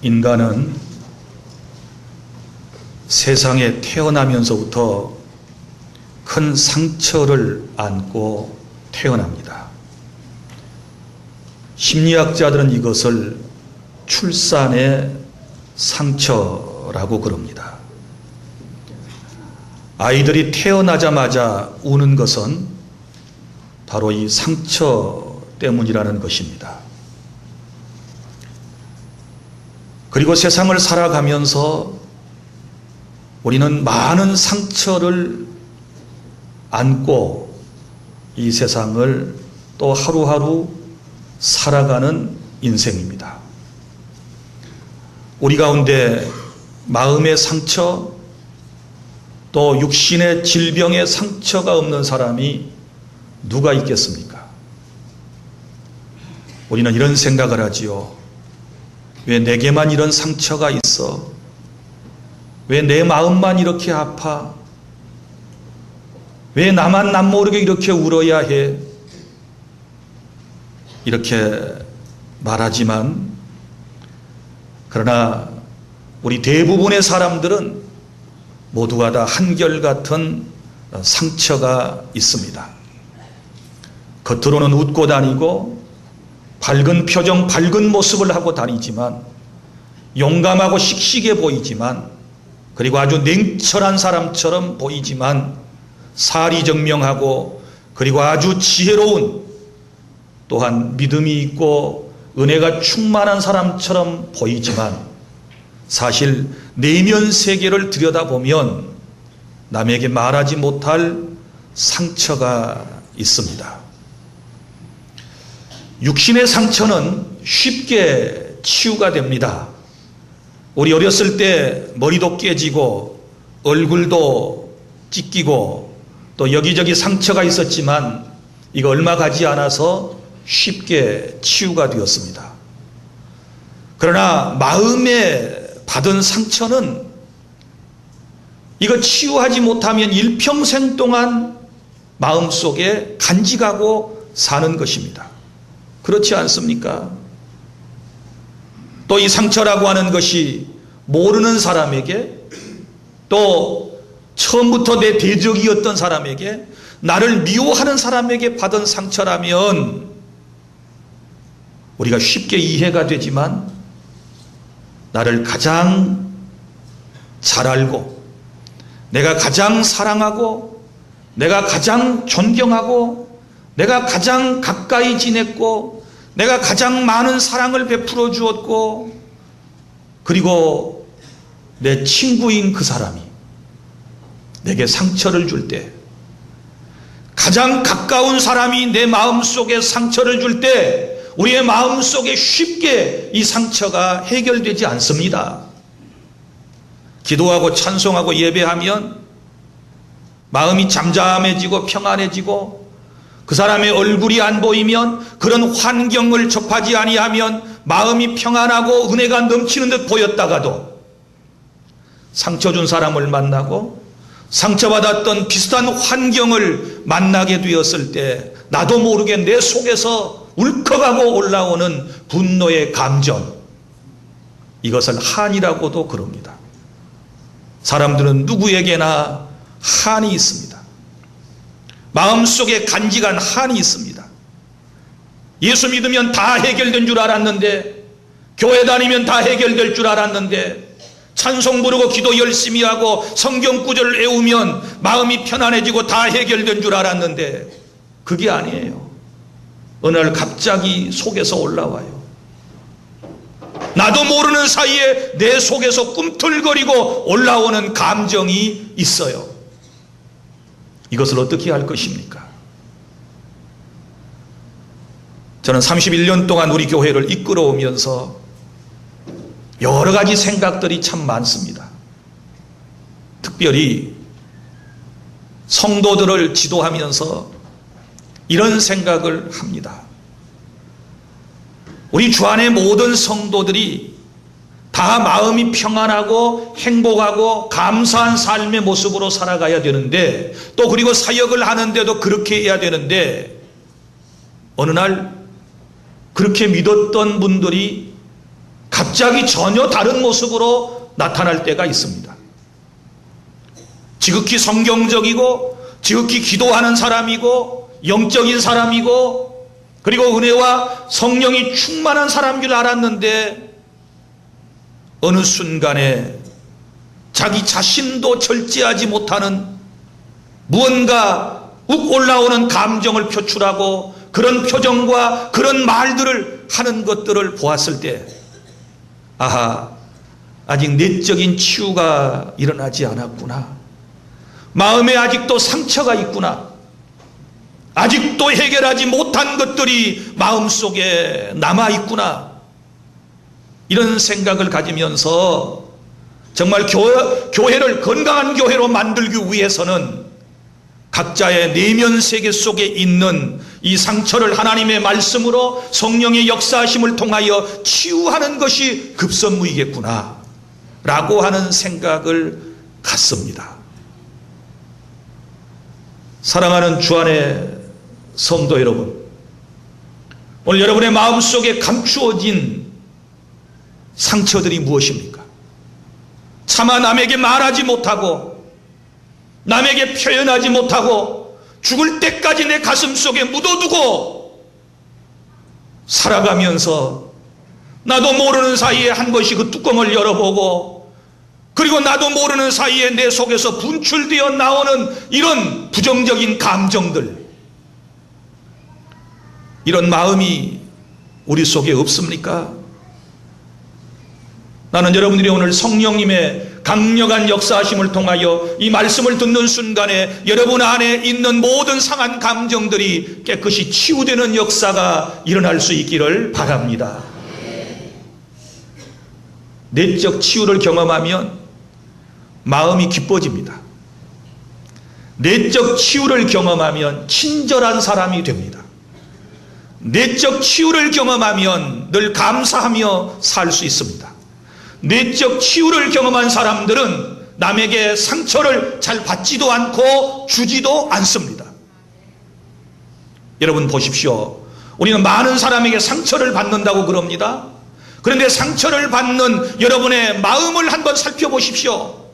인간은 세상에 태어나면서부터 큰 상처를 안고 태어납니다. 심리학자들은 이것을 출산의 상처라고 그럽니다. 아이들이 태어나자마자 우는 것은 바로 이 상처 때문이라는 것입니다. 그리고 세상을 살아가면서 우리는 많은 상처를 안고 이 세상을 또 하루하루 살아가는 인생입니다. 우리 가운데 마음의 상처, 또 육신의 질병의 상처가 없는 사람이 누가 있겠습니까? 우리는 이런 생각을 하지요. 왜 내게만 이런 상처가 있어? 왜 내 마음만 이렇게 아파? 왜 나만 남 모르게 이렇게 울어야 해? 이렇게 말하지만, 그러나 우리 대부분의 사람들은 모두가 다 한결같은 상처가 있습니다. 겉으로는 웃고 다니고 밝은 표정, 밝은 모습을 하고 다니지만, 용감하고 씩씩해 보이지만, 그리고 아주 냉철한 사람처럼 보이지만, 사리정명하고 그리고 아주 지혜로운, 또한 믿음이 있고 은혜가 충만한 사람처럼 보이지만, 사실 내면 세계를 들여다보면 남에게 말하지 못할 상처가 있습니다. 육신의 상처는 쉽게 치유가 됩니다. 우리 어렸을 때 머리도 깨지고 얼굴도 찢기고 또 여기저기 상처가 있었지만, 이거 얼마 가지 않아서 쉽게 치유가 되었습니다. 그러나 마음에 받은 상처는 이거 치유하지 못하면 일평생 동안 마음속에 간직하고 사는 것입니다. 그렇지 않습니까? 또 이 상처라고 하는 것이 모르는 사람에게, 또 처음부터 내 대적이었던 사람에게, 나를 미워하는 사람에게 받은 상처라면 우리가 쉽게 이해가 되지만, 나를 가장 잘 알고 내가 가장 사랑하고 내가 가장 존경하고 내가 가장 가까이 지냈고 내가 가장 많은 사랑을 베풀어 주었고, 그리고 내 친구인 그 사람이 내게 상처를 줄 때, 가장 가까운 사람이 내 마음속에 상처를 줄 때 우리의 마음속에 쉽게 이 상처가 해결되지 않습니다. 기도하고 찬송하고 예배하면 마음이 잠잠해지고 평안해지고, 그 사람의 얼굴이 안 보이면, 그런 환경을 접하지 아니하면 마음이 평안하고 은혜가 넘치는 듯 보였다가도, 상처 준 사람을 만나고 상처받았던 비슷한 환경을 만나게 되었을 때 나도 모르게 내 속에서 울컥하고 올라오는 분노의 감정, 이것을 한이라고도 그럽니다. 사람들은 누구에게나 한이 있습니다. 마음속에 간직한 한이 있습니다. 예수 믿으면 다 해결된 줄 알았는데, 교회 다니면 다 해결될 줄 알았는데, 찬송 부르고 기도 열심히 하고 성경 구절을 외우면 마음이 편안해지고 다 해결된 줄 알았는데, 그게 아니에요. 어느 날 갑자기 속에서 올라와요. 나도 모르는 사이에 내 속에서 꿈틀거리고 올라오는 감정이 있어요. 이것을 어떻게 할 것입니까? 저는 31년 동안 우리 교회를 이끌어오면서 여러 가지 생각들이 참 많습니다. 특별히 성도들을 지도하면서 이런 생각을 합니다. 우리 주 안의 모든 성도들이 다 마음이 평안하고 행복하고 감사한 삶의 모습으로 살아가야 되는데, 또 그리고 사역을 하는데도 그렇게 해야 되는데, 어느 날 그렇게 믿었던 분들이 갑자기 전혀 다른 모습으로 나타날 때가 있습니다. 지극히 성경적이고 지극히 기도하는 사람이고 영적인 사람이고 그리고 은혜와 성령이 충만한 사람인 줄 알았는데 어느 순간에 자기 자신도 절제하지 못하는 무언가 욱 올라오는 감정을 표출하고 그런 표정과 그런 말들을 하는 것들을 보았을 때 아하, 아직 내적인 치유가 일어나지 않았구나. 마음에 아직도 상처가 있구나. 아직도 해결하지 못한 것들이 마음속에 남아있구나. 이런 생각을 가지면서 정말 교회를 건강한 교회로 만들기 위해서는 각자의 내면 세계 속에 있는 이 상처를 하나님의 말씀으로 성령의 역사하심을 통하여 치유하는 것이 급선무이겠구나 라고 하는 생각을 갖습니다. 사랑하는 주안의 성도 여러분, 오늘 여러분의 마음속에 감추어진 상처들이 무엇입니까? 차마 남에게 말하지 못하고 남에게 표현하지 못하고 죽을 때까지 내 가슴 속에 묻어두고 살아가면서 나도 모르는 사이에 한 번씩 그 뚜껑을 열어보고 그리고 나도 모르는 사이에 내 속에서 분출되어 나오는 이런 부정적인 감정들, 이런 마음이 우리 속에 없습니까? 나는 여러분들이 오늘 성령님의 강력한 역사하심을 통하여 이 말씀을 듣는 순간에 여러분 안에 있는 모든 상한 감정들이 깨끗이 치유되는 역사가 일어날 수 있기를 바랍니다. 내적 치유를 경험하면 마음이 기뻐집니다. 내적 치유를 경험하면 친절한 사람이 됩니다. 내적 치유를 경험하면 늘 감사하며 살 수 있습니다. 내적 치유를 경험한 사람들은 남에게 상처를 잘 받지도 않고 주지도 않습니다. 여러분 보십시오. 우리는 많은 사람에게 상처를 받는다고 그럽니다. 그런데 상처를 받는 여러분의 마음을 한번 살펴보십시오.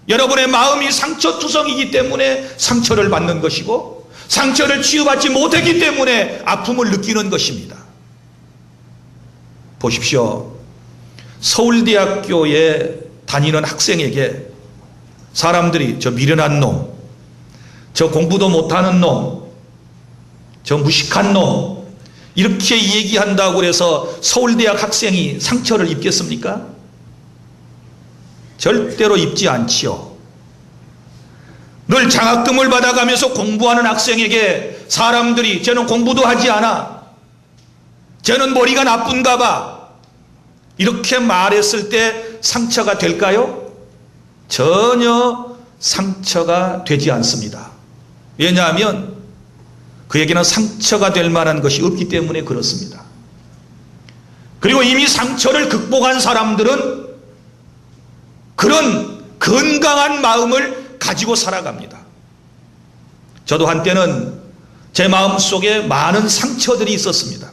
여러분의 마음이 상처투성이기 때문에 상처를 받는 것이고 상처를 치유받지 못했기 때문에 아픔을 느끼는 것입니다. 보십시오. 서울대학교에 다니는 학생에게 사람들이 저 미련한 놈, 저 공부도 못하는 놈, 저 무식한 놈 이렇게 얘기한다고 해서 서울대학 학생이 상처를 입겠습니까? 절대로 입지 않지요. 늘 장학금을 받아가면서 공부하는 학생에게 사람들이 쟤는 공부도 하지 않아, 쟤는 머리가 나쁜가 봐 이렇게 말했을 때 상처가 될까요? 전혀 상처가 되지 않습니다. 왜냐하면 그에게는 상처가 될 만한 것이 없기 때문에 그렇습니다. 그리고 이미 상처를 극복한 사람들은 그런 건강한 마음을 가지고 살아갑니다. 저도 한때는 제 마음속에 많은 상처들이 있었습니다.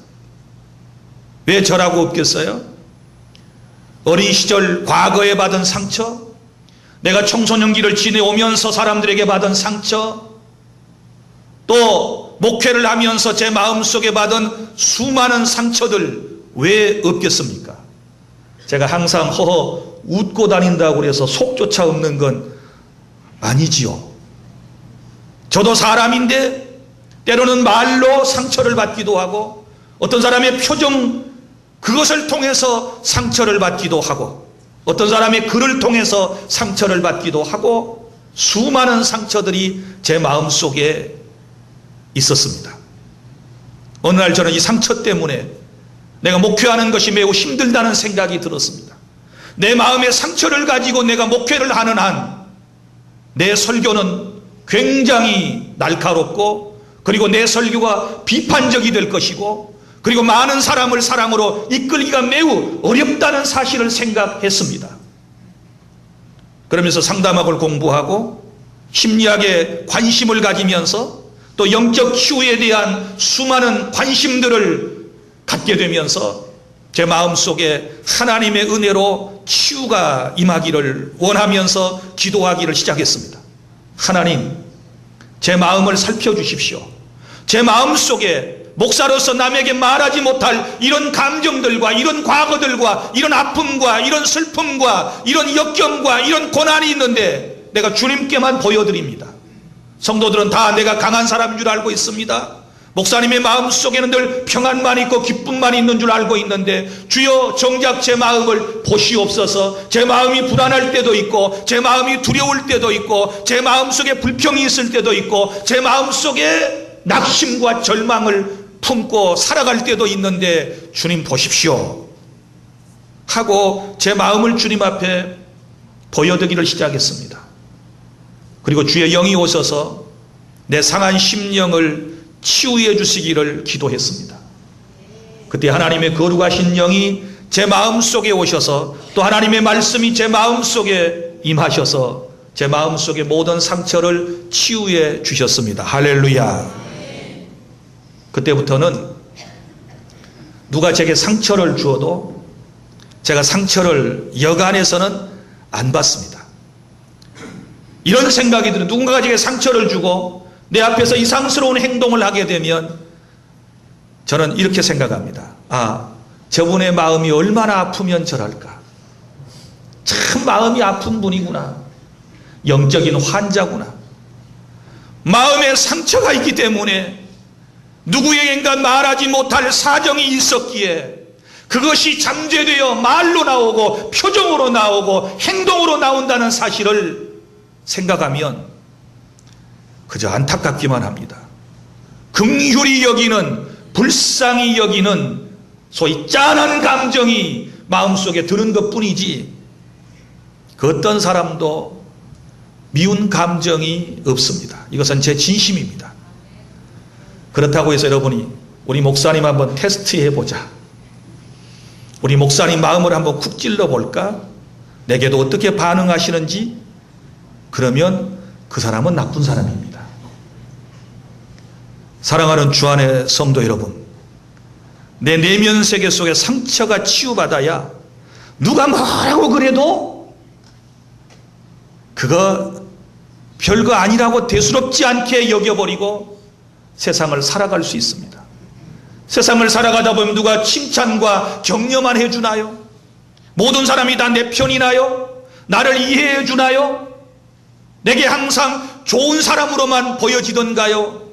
왜 저라고 없겠어요? 어린 시절 과거에 받은 상처, 내가 청소년기를 지내오면서 사람들에게 받은 상처, 또 목회를 하면서 제 마음속에 받은 수많은 상처들 왜 없겠습니까? 제가 항상 허허 웃고 다닌다고 해서 속조차 없는 건 아니지요. 저도 사람인데 때로는 말로 상처를 받기도 하고 어떤 사람의 표정 그것을 통해서 상처를 받기도 하고 어떤 사람의 글을 통해서 상처를 받기도 하고 수많은 상처들이 제 마음속에 있었습니다. 어느 날 저는 이 상처 때문에 내가 목회하는 것이 매우 힘들다는 생각이 들었습니다. 내 마음의 상처를 가지고 내가 목회를 하는 한 내 설교는 굉장히 날카롭고 그리고 내 설교가 비판적이 될 것이고 그리고 많은 사람을 사랑으로 이끌기가 매우 어렵다는 사실을 생각했습니다. 그러면서 상담학을 공부하고 심리학에 관심을 가지면서 또 영적 치유에 대한 수많은 관심들을 갖게 되면서 제 마음속에 하나님의 은혜로 치유가 임하기를 원하면서 기도하기를 시작했습니다. 하나님, 제 마음을 살펴주십시오. 제 마음속에 목사로서 남에게 말하지 못할 이런 감정들과 이런 과거들과 이런 아픔과 이런 슬픔과 이런 역경과 이런 고난이 있는데 내가 주님께만 보여드립니다. 성도들은 다 내가 강한 사람인 줄 알고 있습니다. 목사님의 마음속에는 늘 평안만 있고 기쁨만 있는 줄 알고 있는데 주여 정작 제 마음을 보시옵소서. 제 마음이 불안할 때도 있고 제 마음이 두려울 때도 있고 제 마음속에 불평이 있을 때도 있고 제 마음속에 낙심과 절망을 품고 살아갈 때도 있는데 주님 보십시오 하고 제 마음을 주님 앞에 보여드리기를 시작했습니다. 그리고 주의 영이 오셔서 내 상한 심령을 치유해 주시기를 기도했습니다. 그때 하나님의 거룩하신 영이 제 마음속에 오셔서 또 하나님의 말씀이 제 마음속에 임하셔서 제 마음속의 모든 상처를 치유해 주셨습니다. 할렐루야. 그때부터는 누가 제게 상처를 주어도 제가 상처를 여간해서는 안 받습니다. 이런 생각이 들어요. 누군가가 제게 상처를 주고 내 앞에서 이상스러운 행동을 하게 되면 저는 이렇게 생각합니다. 아, 저분의 마음이 얼마나 아프면 저럴까. 참 마음이 아픈 분이구나. 영적인 환자구나. 마음에 상처가 있기 때문에 누구에겐가 말하지 못할 사정이 있었기에 그것이 잠재되어 말로 나오고 표정으로 나오고 행동으로 나온다는 사실을 생각하면 그저 안타깝기만 합니다. 긍휼히 여기는, 불쌍히 여기는 소위 짠한 감정이 마음속에 드는 것뿐이지 그 어떤 사람도 미운 감정이 없습니다. 이것은 제 진심입니다. 그렇다고 해서 여러분이 우리 목사님 한번 테스트해보자, 우리 목사님 마음을 한번 쿡 찔러볼까, 내게도 어떻게 반응하시는지, 그러면 그 사람은 나쁜 사람입니다. 사랑하는 주안의 성도 여러분, 내 내면 세계 속에 상처가 치유받아야 누가 뭐라고 그래도 그거 별거 아니라고 대수롭지 않게 여겨버리고 세상을 살아갈 수 있습니다. 세상을 살아가다 보면 누가 칭찬과 격려만 해주나요? 모든 사람이 다 내 편이나요? 나를 이해해 주나요? 내게 항상 좋은 사람으로만 보여지던가요?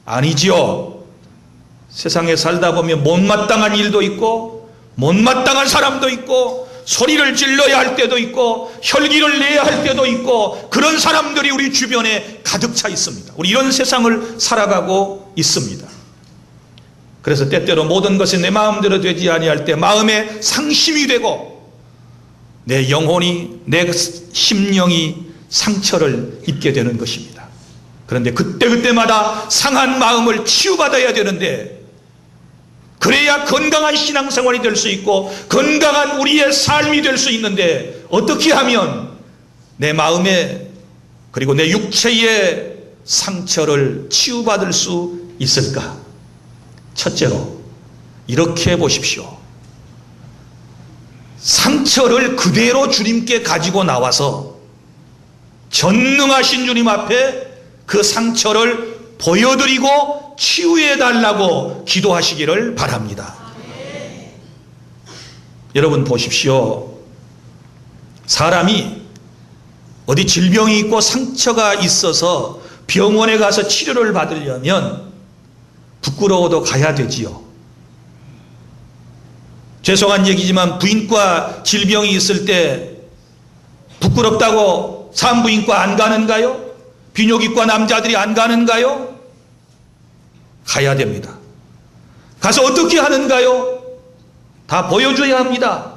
아니지요. 세상에 살다 보면 못마땅한 일도 있고 못마땅한 사람도 있고 소리를 질러야 할 때도 있고 혈기를 내야 할 때도 있고 그런 사람들이 우리 주변에 가득 차 있습니다. 우리 이런 세상을 살아가고 있습니다. 그래서 때때로 모든 것이 내 마음대로 되지 아니할 때 마음에 상심이 되고 내 영혼이, 내 심령이 상처를 입게 되는 것입니다. 그런데 그때그때마다 상한 마음을 치유받아야 되는데 그래야 건강한 신앙생활이 될 수 있고 건강한 우리의 삶이 될 수 있는데 어떻게 하면 내 마음에 그리고 내 육체의 상처를 치유받을 수 있을까? 첫째로 이렇게 보십시오. 상처를 그대로 주님께 가지고 나와서 전능하신 주님 앞에 그 상처를 보여드리고 치유해 달라고 기도하시기를 바랍니다. 여러분 보십시오. 사람이 어디 질병이 있고 상처가 있어서 병원에 가서 치료를 받으려면 부끄러워도 가야 되지요. 죄송한 얘기지만 부인과 질병이 있을 때 부끄럽다고 산부인과 안 가는가요? 비뇨기과 남자들이 안 가는가요? 가야 됩니다. 가서 어떻게 하는가요? 다 보여줘야 합니다.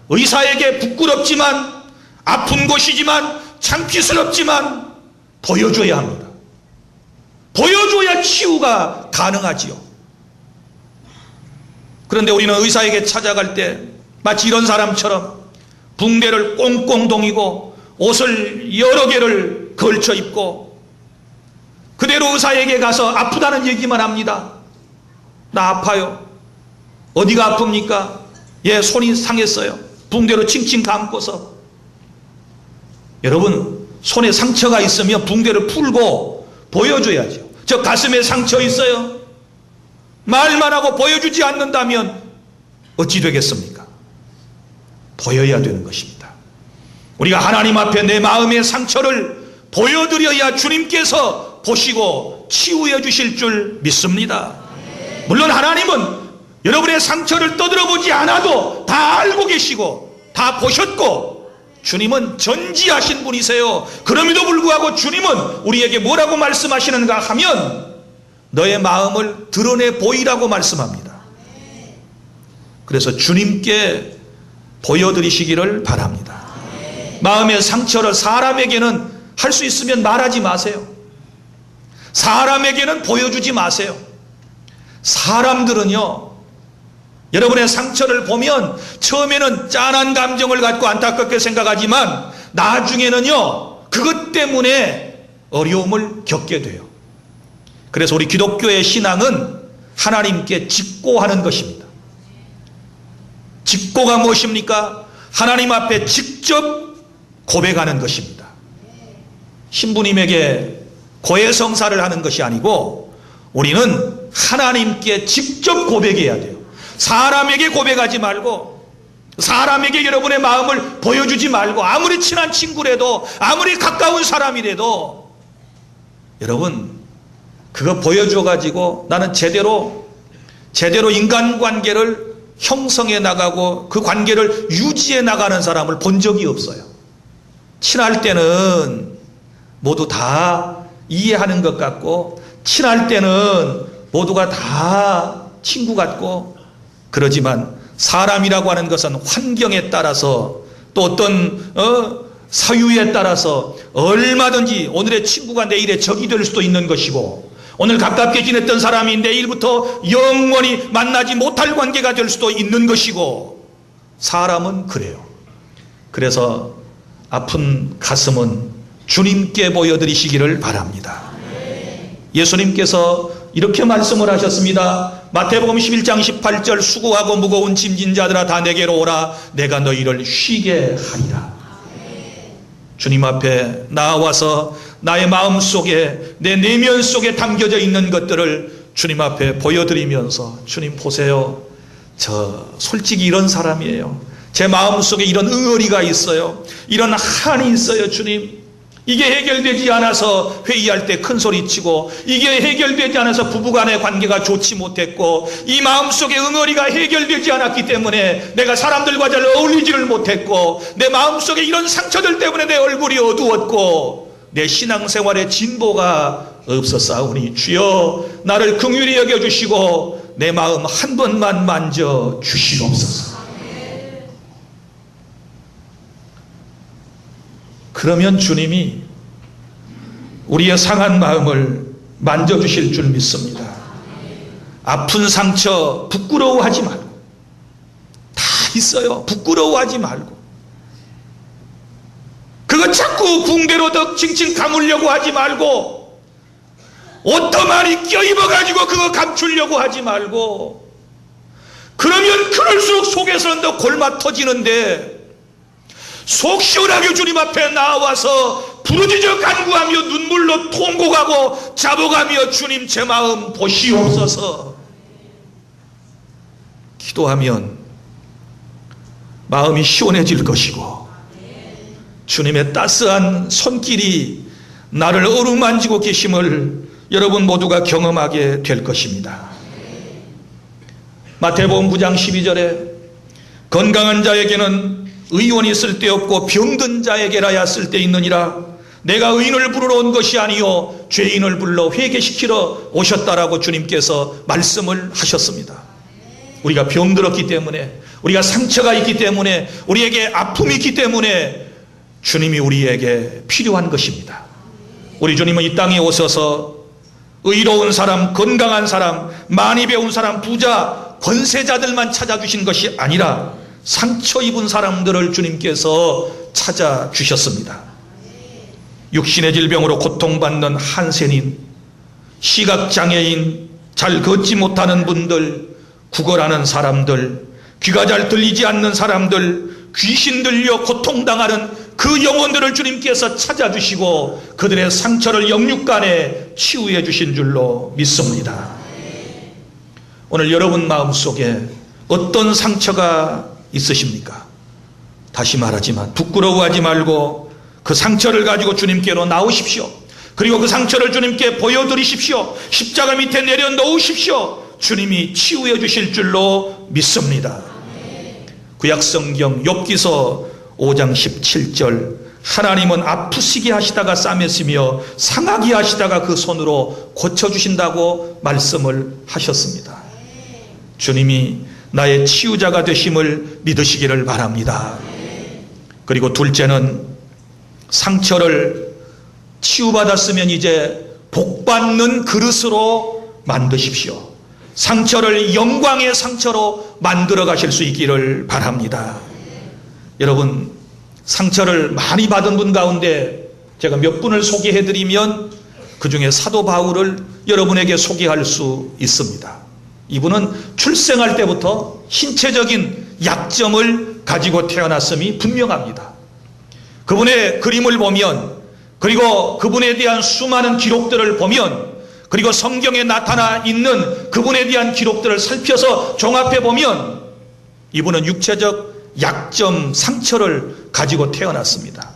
의사에게 부끄럽지만 아픈 곳이지만 창피스럽지만 보여줘야 합니다. 보여줘야 치유가 가능하지요. 그런데 우리는 의사에게 찾아갈 때 마치 이런 사람처럼 붕대를 꽁꽁 동이고 옷을 여러 개를 걸쳐 입고 그대로 의사에게 가서 아프다는 얘기만 합니다. 나 아파요. 어디가 아픕니까? 예, 손이 상했어요. 붕대로 칭칭 감고서. 여러분, 손에 상처가 있으면 붕대를 풀고 보여줘야죠. 저 가슴에 상처 있어요. 말만 하고 보여주지 않는다면 어찌 되겠습니까? 보여야 되는 것입니다. 우리가 하나님 앞에 내 마음의 상처를 보여드려야 주님께서 보시고 치유해 주실 줄 믿습니다. 물론 하나님은 여러분의 상처를 떠들어보지 않아도 다 알고 계시고 다 보셨고, 주님은 전지하신 분이세요. 그럼에도 불구하고 주님은 우리에게 뭐라고 말씀하시는가 하면 너의 마음을 드러내 보이라고 말씀합니다. 그래서 주님께 보여드리시기를 바랍니다. 마음의 상처를 사람에게는 할 수 있으면 말하지 마세요. 사람에게는 보여주지 마세요. 사람들은요, 여러분의 상처를 보면 처음에는 짠한 감정을 갖고 안타깝게 생각하지만 나중에는요, 그것 때문에 어려움을 겪게 돼요. 그래서 우리 기독교의 신앙은 하나님께 직고하는 것입니다. 직고가 무엇입니까? 하나님 앞에 직접 고백하는 것입니다. 신부님에게 고해성사를 하는 것이 아니고 우리는 하나님께 직접 고백해야 돼요. 사람에게 고백하지 말고, 사람에게 여러분의 마음을 보여주지 말고, 아무리 친한 친구라도, 아무리 가까운 사람이라도 여러분, 그거 보여줘가지고 나는 제대로 인간관계를 형성해 나가고 그 관계를 유지해 나가는 사람을 본 적이 없어요. 친할 때는 모두 다 이해하는 것 같고, 친할 때는 모두가 다 친구 같고, 그러지만 사람이라고 하는 것은 환경에 따라서 또 어떤 사유에 따라서 얼마든지 오늘의 친구가 내일의 적이 될 수도 있는 것이고, 오늘 가깝게 지냈던 사람이 내일부터 영원히 만나지 못할 관계가 될 수도 있는 것이고, 사람은 그래요. 그래서 아픈 가슴은 주님께 보여드리시기를 바랍니다. 예수님께서 이렇게 말씀을 하셨습니다. 마태복음 11장 18절, 수고하고 무거운 짐진 자들아 다 내게로 오라, 내가 너희를 쉬게 하리라. 주님 앞에 나와서 나의 마음 속에, 내 내면 속에 담겨져 있는 것들을 주님 앞에 보여드리면서, 주님 보세요, 저 솔직히 이런 사람이에요. 제 마음 속에 이런 응어리가 있어요. 이런 한이 있어요. 주님, 이게 해결되지 않아서 회의할 때 큰 소리치고, 이게 해결되지 않아서 부부간의 관계가 좋지 못했고, 이 마음속에 응어리가 해결되지 않았기 때문에 내가 사람들과 잘 어울리지를 못했고, 내 마음속에 이런 상처들 때문에 내 얼굴이 어두웠고, 내 신앙생활의 진보가 없었사오니 주여 나를 긍휼히 여겨주시고 내 마음 한 번만 만져 주시옵소서. 그러면 주님이 우리의 상한 마음을 만져주실 줄 믿습니다. 아픈 상처 부끄러워하지 말고, 다 있어요. 부끄러워하지 말고, 그거 자꾸 붕대로 더 칭칭 감으려고 하지 말고, 옷도 많이 껴입어가지고 그거 감추려고 하지 말고, 그러면 그럴수록 속에서는 더 골마 터지는데, 속 시원하게 주님 앞에 나와서 부르짖어 간구하며 눈물로 통곡하고 자복하며 주님 제 마음 보시옵소서 기도하면 마음이 시원해질 것이고, 주님의 따스한 손길이 나를 어루만지고 계심을 여러분 모두가 경험하게 될 것입니다. 마태복음 9장 12절에 건강한 자에게는 의원이 쓸데없고 병든 자에게라야 쓸데있느니라. 내가 의인을 부르러 온 것이 아니요 죄인을 불러 회개시키러 오셨다라고 주님께서 말씀을 하셨습니다. 우리가 병들었기 때문에, 우리가 상처가 있기 때문에, 우리에게 아픔이 있기 때문에 주님이 우리에게 필요한 것입니다. 우리 주님은 이 땅에 오셔서 의로운 사람, 건강한 사람, 많이 배운 사람, 부자, 권세자들만 찾아주신 것이 아니라 상처 입은 사람들을 주님께서 찾아주셨습니다. 육신의 질병으로 고통받는 한센인, 시각장애인, 잘 걷지 못하는 분들, 구걸하는 사람들, 귀가 잘 들리지 않는 사람들, 귀신 들려 고통당하는 그 영혼들을 주님께서 찾아주시고 그들의 상처를 영육간에 치유해 주신 줄로 믿습니다. 오늘 여러분 마음속에 어떤 상처가 있으십니까? 다시 말하지만 부끄러워하지 말고 그 상처를 가지고 주님께로 나오십시오. 그리고 그 상처를 주님께 보여드리십시오. 십자가 밑에 내려놓으십시오. 주님이 치유해 주실 줄로 믿습니다. 구약성경 욥기서 5장 17절, 하나님은 아프시게 하시다가 싸매시며 상하게 하시다가 그 손으로 고쳐주신다고 말씀을 하셨습니다. 주님이 나의 치유자가 되심을 믿으시기를 바랍니다. 그리고 둘째는 상처를 치유받았으면 이제 복받는 그릇으로 만드십시오. 상처를 영광의 상처로 만들어 가실 수 있기를 바랍니다. 여러분, 상처를 많이 받은 분 가운데 제가 몇 분을 소개해 드리면 그 중에 사도 바울을 여러분에게 소개할 수 있습니다. 이분은 출생할 때부터 신체적인 약점을 가지고 태어났음이 분명합니다. 그분의 그림을 보면, 그리고 그분에 대한 수많은 기록들을 보면, 그리고 성경에 나타나 있는 그분에 대한 기록들을 살펴서 종합해 보면 이분은 육체적 약점, 상처를 가지고 태어났습니다.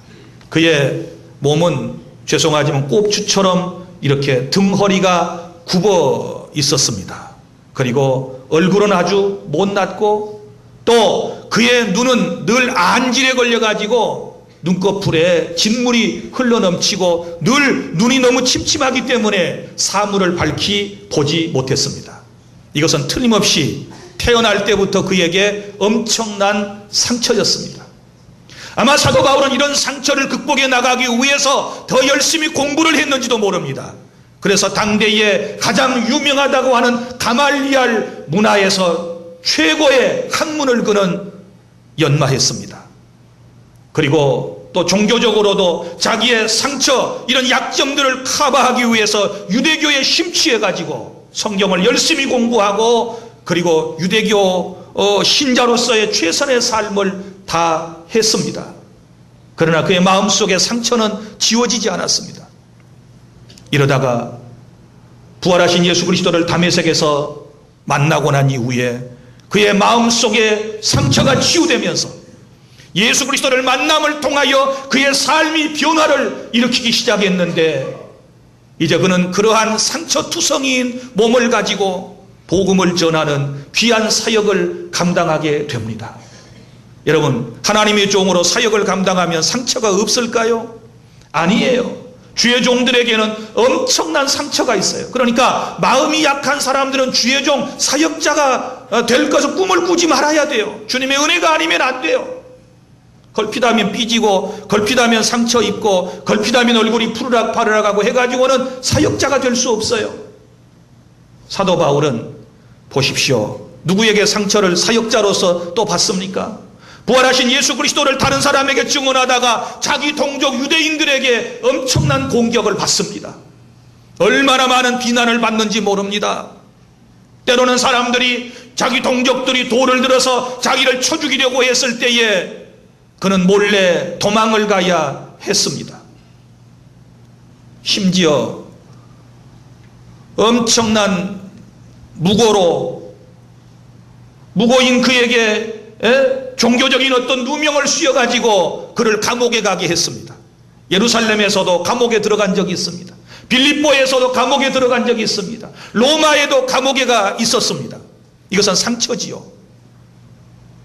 그의 몸은 죄송하지만 꼽추처럼 이렇게 등허리가 굽어 있었습니다. 그리고 얼굴은 아주 못났고 또 그의 눈은 늘 안질에 걸려가지고 눈꺼풀에 진물이 흘러넘치고 늘 눈이 너무 침침하기 때문에 사물을 밝히 보지 못했습니다. 이것은 틀림없이 태어날 때부터 그에게 엄청난 상처였습니다. 아마 사도 바울은 이런 상처를 극복해 나가기 위해서 더 열심히 공부를 했는지도 모릅니다. 그래서 당대에 가장 유명하다고 하는 가말리알 문화에서 최고의 학문을 그는 연마했습니다. 그리고 또 종교적으로도 자기의 상처, 이런 약점들을 커버하기 위해서 유대교에 심취해가지고 성경을 열심히 공부하고 그리고 유대교 신자로서의 최선의 삶을 다 했습니다. 그러나 그의 마음속의 상처는 지워지지 않았습니다. 이러다가 부활하신 예수 그리스도를 다메섹에서 만나고 난 이후에 그의 마음속의 상처가 치유되면서 예수 그리스도를 만남을 통하여 그의 삶이 변화를 일으키기 시작했는데 이제 그는 그러한 상처투성이인 몸을 가지고 복음을 전하는 귀한 사역을 감당하게 됩니다. 여러분, 하나님의 종으로 사역을 감당하면 상처가 없을까요? 아니에요. 주의 종들에게는 엄청난 상처가 있어요. 그러니까 마음이 약한 사람들은 주의 종 사역자가 될 것을 꿈을 꾸지 말아야 돼요. 주님의 은혜가 아니면 안 돼요. 걸핏하면 삐지고 걸핏하면 상처 입고 걸핏하면 얼굴이 푸르락 파르락 하고 해가지고는 사역자가 될 수 없어요. 사도 바울은 보십시오. 누구에게 상처를 사역자로서 또 받습니까? 부활하신 예수 그리스도를 다른 사람에게 증언하다가 자기 동족 유대인들에게 엄청난 공격을 받습니다. 얼마나 많은 비난을 받는지 모릅니다. 때로는 사람들이, 자기 동족들이 돌을 들어서 자기를 쳐 죽이려고 했을 때에 그는 몰래 도망을 가야 했습니다. 심지어 엄청난 무고인 그에게 종교적인 어떤 누명을 씌워가지고 그를 감옥에 가게 했습니다. 예루살렘에서도 감옥에 들어간 적이 있습니다. 빌립보에서도 감옥에 들어간 적이 있습니다. 로마에도 감옥에 가 있었습니다. 이것은 상처지요.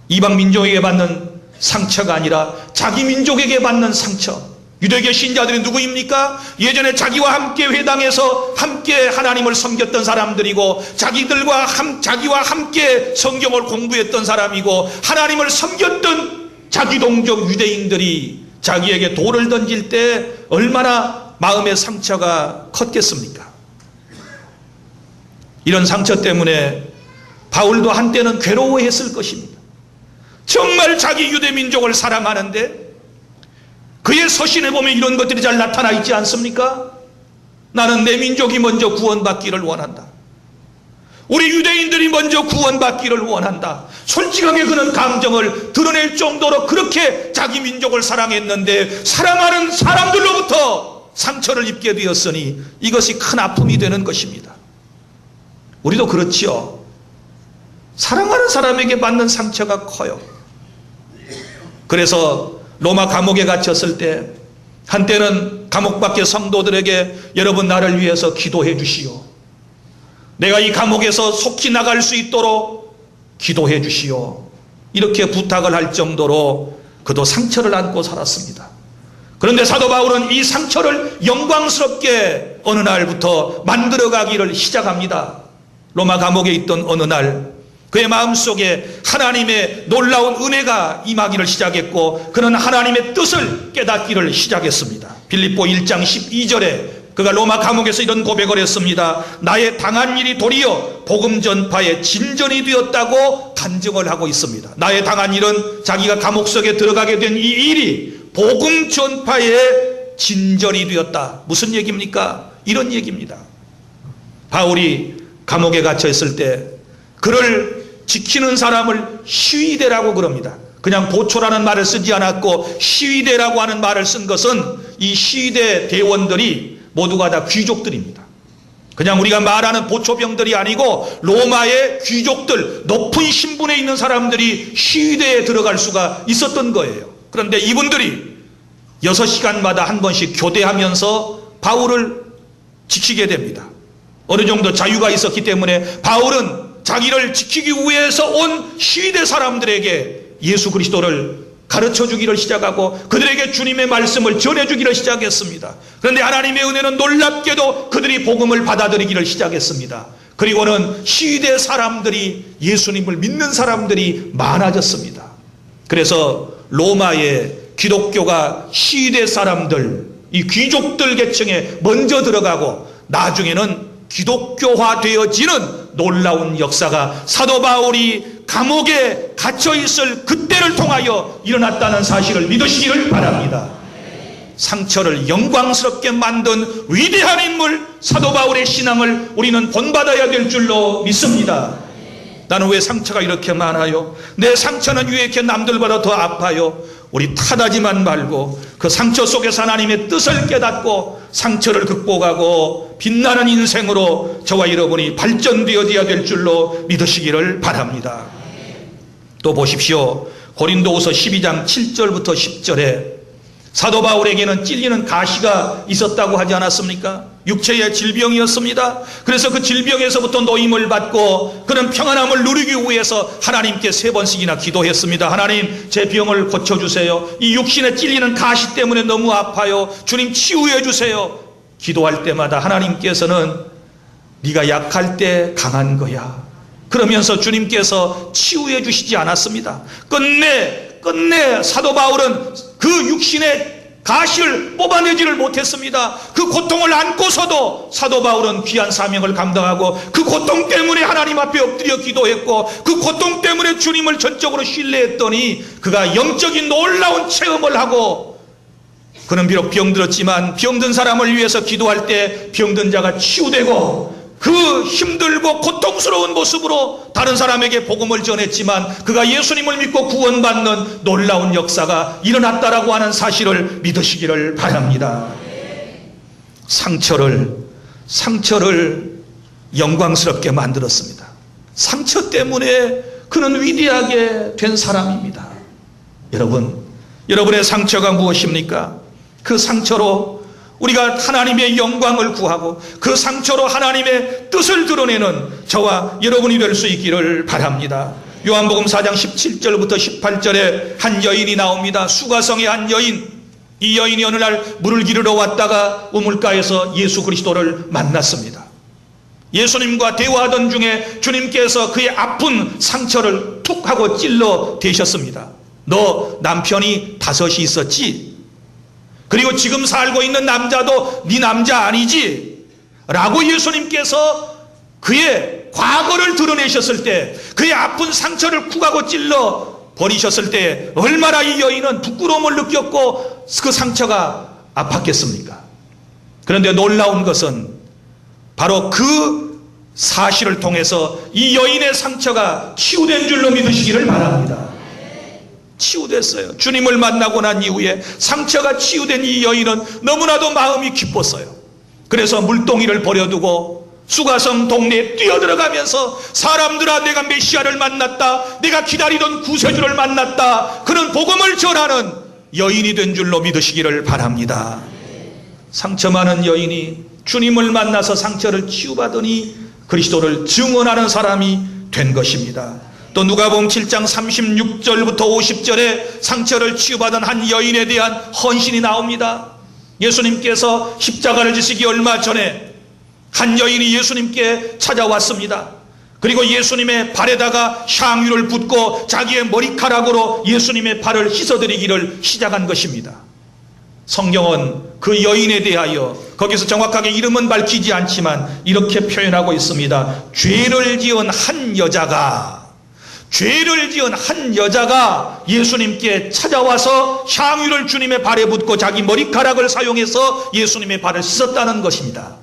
이방 민족에게 받는 상처가 아니라 자기 민족에게 받는 상처. 유대교 신자들이 누구입니까? 예전에 자기와 함께 회당에서 함께 하나님을 섬겼던 사람들이고 자기와 함께 성경을 공부했던 사람이고 하나님을 섬겼던 자기 동족 유대인들이 자기에게 돌을 던질 때 얼마나 마음의 상처가 컸겠습니까? 이런 상처 때문에 바울도 한때는 괴로워했을 것입니다. 정말 자기 유대민족을 사랑하는데 그의 서신에 보면 이런 것들이 잘 나타나 있지 않습니까? 나는 내 민족이 먼저 구원받기를 원한다. 우리 유대인들이 먼저 구원받기를 원한다. 솔직하게 그는 감정을 드러낼 정도로 그렇게 자기 민족을 사랑했는데 사랑하는 사람들로부터 상처를 입게 되었으니 이것이 큰 아픔이 되는 것입니다. 우리도 그렇지요. 사랑하는 사람에게 받는 상처가 커요. 그래서 로마 감옥에 갇혔을 때 한때는 감옥 밖의 성도들에게 여러분 나를 위해서 기도해 주시오. 내가 이 감옥에서 속히 나갈 수 있도록 기도해 주시오. 이렇게 부탁을 할 정도로 그도 상처를 안고 살았습니다. 그런데 사도 바울은 이 상처를 영광스럽게 어느 날부터 만들어가기를 시작합니다. 로마 감옥에 있던 어느 날 그의 마음속에 하나님의 놀라운 은혜가 임하기를 시작했고 그는 하나님의 뜻을 깨닫기를 시작했습니다. 빌립보 1장 12절에 그가 로마 감옥에서 이런 고백을 했습니다. 나의 당한 일이 도리어 복음 전파의 진전이 되었다고 간증을 하고 있습니다. 나의 당한 일은 자기가 감옥 속에 들어가게 된 이 일이 복음 전파의 진전이 되었다. 무슨 얘기입니까? 이런 얘기입니다. 바울이 감옥에 갇혀 있을 때 그를 지키는 사람을 시위대라고 그럽니다. 그냥 보초라는 말을 쓰지 않았고 시위대라고 하는 말을 쓴 것은 이 시위대 대원들이 모두가 다 귀족들입니다. 그냥 우리가 말하는 보초병들이 아니고 로마의 귀족들, 높은 신분에 있는 사람들이 시위대에 들어갈 수가 있었던 거예요. 그런데 이분들이 6시간마다 한 번씩 교대하면서 바울을 지키게 됩니다. 어느 정도 자유가 있었기 때문에 바울은 자기를 지키기 위해서 온 시위대 사람들에게 예수 그리스도를 가르쳐 주기를 시작하고 그들에게 주님의 말씀을 전해주기를 시작했습니다. 그런데 하나님의 은혜는 놀랍게도 그들이 복음을 받아들이기를 시작했습니다. 그리고는 시위대 사람들이 예수님을 믿는 사람들이 많아졌습니다. 그래서 로마의 기독교가 시위대 사람들, 이 귀족들 계층에 먼저 들어가고 나중에는 기독교화 되어지는 놀라운 역사가 사도 바울이 감옥에 갇혀있을 그때를 통하여 일어났다는 사실을 믿으시기를 바랍니다. 상처를 영광스럽게 만든 위대한 인물 사도 바울의 신앙을 우리는 본받아야 될 줄로 믿습니다. 나는 왜 상처가 이렇게 많아요? 내 상처는 왜 이렇게 남들보다 더 아파요? 우리 탓하지만 말고 그 상처 속에서 하나님의 뜻을 깨닫고 상처를 극복하고 빛나는 인생으로 저와 여러분이 발전되어야 될 줄로 믿으시기를 바랍니다. 또 보십시오. 고린도후서 12장 7절부터 10절에 사도 바울에게는 찔리는 가시가 있었다고 하지 않았습니까? 육체의 질병이었습니다. 그래서 그 질병에서부터 노임을 받고 그는 평안함을 누리기 위해서 하나님께 3번씩이나 기도했습니다. 하나님, 제 병을 고쳐주세요. 이 육신에 찔리는 가시 때문에 너무 아파요. 주님, 치유해 주세요. 기도할 때마다 하나님께서는 네가 약할 때 강한 거야. 그러면서 주님께서 치유해 주시지 않았습니다. 끝내 사도 바울은 그 육신의 가시를 뽑아내지를 못했습니다. 그 고통을 안고서도 사도 바울은 귀한 사명을 감당하고 그 고통 때문에 하나님 앞에 엎드려 기도했고 그 고통 때문에 주님을 전적으로 신뢰했더니 그가 영적인 놀라운 체험을 하고 그는 비록 병들었지만 병든 사람을 위해서 기도할 때 병든 자가 치유되고 그 힘들고 고통스러운 모습으로 다른 사람에게 복음을 전했지만 그가 예수님을 믿고 구원받는 놀라운 역사가 일어났다라고 하는 사실을 믿으시기를 바랍니다. 상처를 영광스럽게 만들었습니다. 상처 때문에 그는 위대하게 된 사람입니다. 여러분의 상처가 무엇입니까? 그 상처로 우리가 하나님의 영광을 구하고 그 상처로 하나님의 뜻을 드러내는 저와 여러분이 될 수 있기를 바랍니다. 요한복음 4장 17절부터 18절에 한 여인이 나옵니다. 수가성의 한 여인. 이 여인이 어느 날 물을 기르러 왔다가 우물가에서 예수 그리스도를 만났습니다. 예수님과 대화하던 중에 주님께서 그의 아픈 상처를 툭 하고 찔러 대셨습니다. 너 남편이 5이 있었지? 그리고 지금 살고 있는 남자도 네 남자 아니지? 라고 예수님께서 그의 과거를 드러내셨을 때 그의 아픈 상처를 쿡 하고 찔러 버리셨을 때 얼마나 이 여인은 부끄러움을 느꼈고 그 상처가 아팠겠습니까? 그런데 놀라운 것은 바로 그 사실을 통해서 이 여인의 상처가 치유된 줄로 믿으시기를 바랍니다. 치유됐어요. 주님을 만나고 난 이후에 상처가 치유된 이 여인은 너무나도 마음이 기뻤어요. 그래서 물동이를 버려두고 수가성 동네에 뛰어들어가면서 사람들아, 내가 메시아를 만났다, 내가 기다리던 구세주를 만났다, 그런 복음을 전하는 여인이 된 줄로 믿으시기를 바랍니다. 상처 많은 여인이 주님을 만나서 상처를 치유받으니 그리스도를 증언하는 사람이 된 것입니다. 또 누가복음 7장 36절부터 50절에 상처를 치유받은 한 여인에 대한 헌신이 나옵니다. 예수님께서 십자가를 지시기 얼마 전에 한 여인이 예수님께 찾아왔습니다. 그리고 예수님의 발에다가 향유를 붓고 자기의 머리카락으로 예수님의 발을 씻어드리기를 시작한 것입니다. 성경은 그 여인에 대하여 거기서 정확하게 이름은 밝히지 않지만 이렇게 표현하고 있습니다. 죄를 지은 한 여자가 예수님께 찾아와서 향유를 주님의 발에 붓고 자기 머리카락을 사용해서 예수님의 발을 씻었다는 것입니다.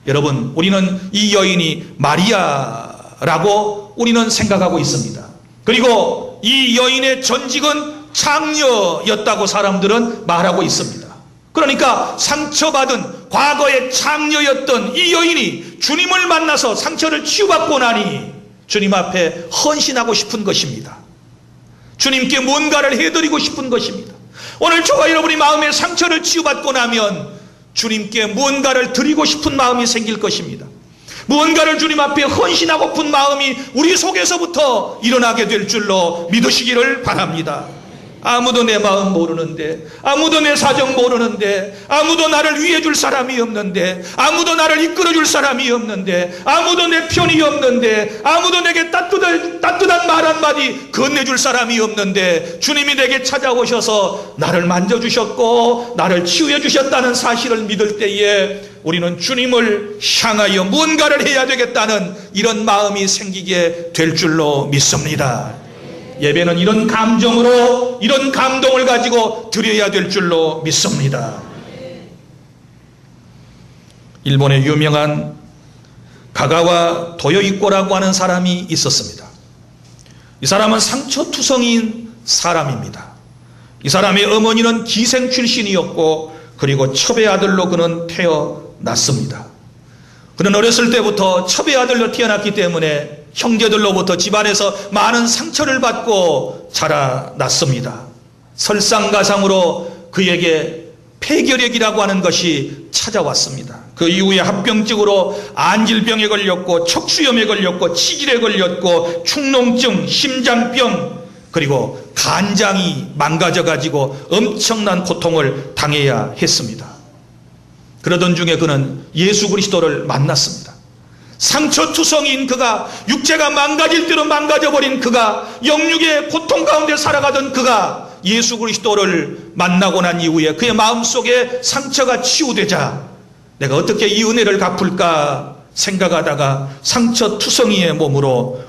여러분, 우리는 이 여인이 마리아라고 우리는 생각하고 있습니다. 그리고 이 여인의 전직은 창녀였다고 사람들은 말하고 있습니다. 그러니까 상처받은 과거의 창녀였던 이 여인이 주님을 만나서 상처를 치유받고 나니 주님 앞에 헌신하고 싶은 것입니다. 주님께 뭔가를 해드리고 싶은 것입니다. 오늘 저와 여러분이 마음의 상처를 치유받고 나면 주님께 무언가를 드리고 싶은 마음이 생길 것입니다. 무언가를 주님 앞에 헌신하고픈 마음이 우리 속에서부터 일어나게 될 줄로 믿으시기를 바랍니다. 아무도 내 마음 모르는데, 아무도 내 사정 모르는데, 아무도 나를 위해 줄 사람이 없는데, 아무도 나를 이끌어 줄 사람이 없는데, 아무도 내 편이 없는데, 아무도 내게 따뜻한 말 한마디 건네줄 사람이 없는데, 주님이 내게 찾아오셔서 나를 만져주셨고 나를 치유해 주셨다는 사실을 믿을 때에 우리는 주님을 향하여 무언가를 해야 되겠다는 이런 마음이 생기게 될 줄로 믿습니다. 예배는 이런 감정으로, 이런 감동을 가지고 드려야 될 줄로 믿습니다. 일본의 유명한 가가와 도요이코라고 하는 사람이 있었습니다. 이 사람은 상처투성이인 사람입니다. 이 사람의 어머니는 기생 출신이었고 그리고 첩의 아들로 그는 태어났습니다. 그는 어렸을 때부터 첩의 아들로 태어났기 때문에 형제들로부터 집안에서 많은 상처를 받고 자라났습니다. 설상가상으로 그에게 폐결핵이라고 하는 것이 찾아왔습니다. 그 이후에 합병증으로 안질병에 걸렸고 척수염에 걸렸고 치질에 걸렸고 축농증, 심장병, 그리고 간장이 망가져가지고 엄청난 고통을 당해야 했습니다. 그러던 중에 그는 예수 그리스도를 만났습니다. 상처투성이인 그가, 육체가 망가질 대로 망가져버린 그가, 영육의 고통 가운데 살아가던 그가 예수 그리스도를 만나고 난 이후에 그의 마음속에 상처가 치유되자 내가 어떻게 이 은혜를 갚을까 생각하다가 상처투성이의 몸으로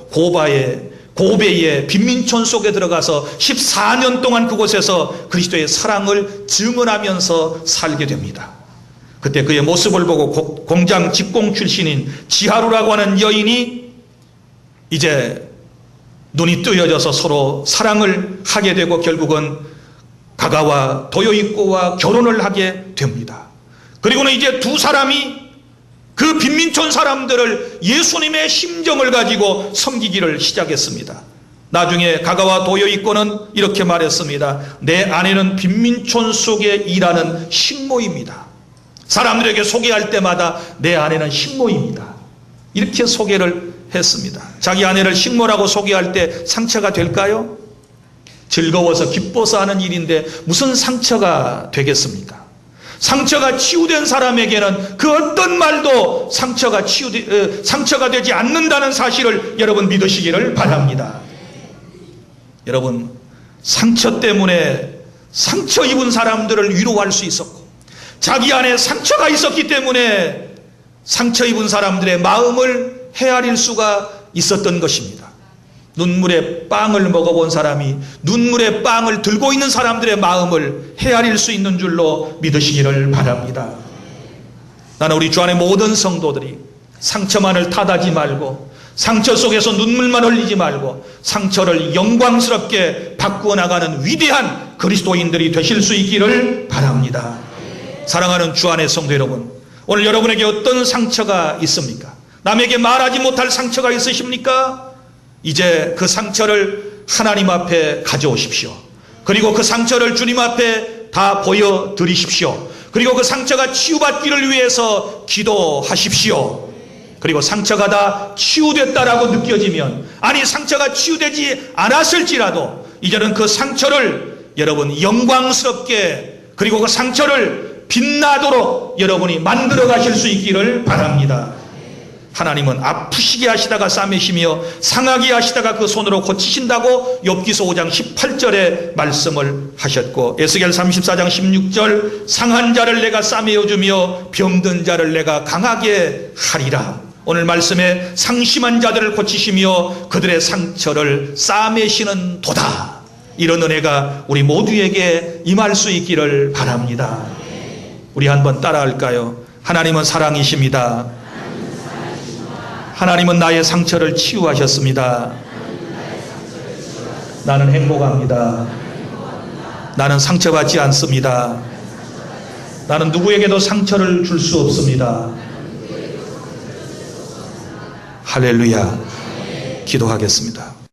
고베의 빈민촌 속에 들어가서 14년 동안 그곳에서 그리스도의 사랑을 증언하면서 살게 됩니다. 그때 그의 모습을 보고 공장 직공 출신인 지하루라고 하는 여인이 이제 눈이 뜨여져서 서로 사랑을 하게 되고 결국은 가가와 도요이코와 결혼을 하게 됩니다. 그리고는 이제 두 사람이 그 빈민촌 사람들을 예수님의 심정을 가지고 섬기기를 시작했습니다. 나중에 가가와 도요이코는 이렇게 말했습니다. 내 아내는 빈민촌 속에 일하는 식모입니다. 사람들에게 소개할 때마다 내 아내는 식모입니다. 이렇게 소개를 했습니다. 자기 아내를 식모라고 소개할 때 상처가 될까요? 즐거워서 기뻐서 하는 일인데 무슨 상처가 되겠습니까? 상처가 치유된 사람에게는 그 어떤 말도 상처가 되지 않는다는 사실을 여러분 믿으시기를 바랍니다. 여러분, 상처 때문에 상처 입은 사람들을 위로할 수 있었고 자기 안에 상처가 있었기 때문에 상처 입은 사람들의 마음을 헤아릴 수가 있었던 것입니다. 눈물의 빵을 먹어본 사람이 눈물의 빵을 들고 있는 사람들의 마음을 헤아릴 수 있는 줄로 믿으시기를 바랍니다. 나는 우리 주 안의 모든 성도들이 상처만을 탓하지 말고 상처 속에서 눈물만 흘리지 말고 상처를 영광스럽게 바꾸어 나가는 위대한 그리스도인들이 되실 수 있기를 바랍니다. 사랑하는 주 안의 성도 여러분, 오늘 여러분에게 어떤 상처가 있습니까? 남에게 말하지 못할 상처가 있으십니까? 이제 그 상처를 하나님 앞에 가져오십시오. 그리고 그 상처를 주님 앞에 다 보여드리십시오. 그리고 그 상처가 치유받기를 위해서 기도하십시오. 그리고 상처가 다 치유됐다라고 느껴지면, 아니 상처가 치유되지 않았을지라도 이제는 그 상처를 여러분 영광스럽게, 그리고 그 상처를 빛나도록 여러분이 만들어 가실 수 있기를 바랍니다. 하나님은 아프시게 하시다가 싸매시며 상하게 하시다가 그 손으로 고치신다고 욥기서 5장 18절에 말씀을 하셨고, 에스겔 34장 16절 상한 자를 내가 싸매어주며 병든 자를 내가 강하게 하리라. 오늘 말씀에 상심한 자들을 고치시며 그들의 상처를 싸매시는 도다. 이런 은혜가 우리 모두에게 임할 수 있기를 바랍니다. 우리 한번 따라할까요? 하나님은 사랑이십니다. 하나님은 나의 상처를 치유하셨습니다. 나는 행복합니다. 나는 상처받지 않습니다. 나는 누구에게도 상처를 줄 수 없습니다. 할렐루야. 기도하겠습니다.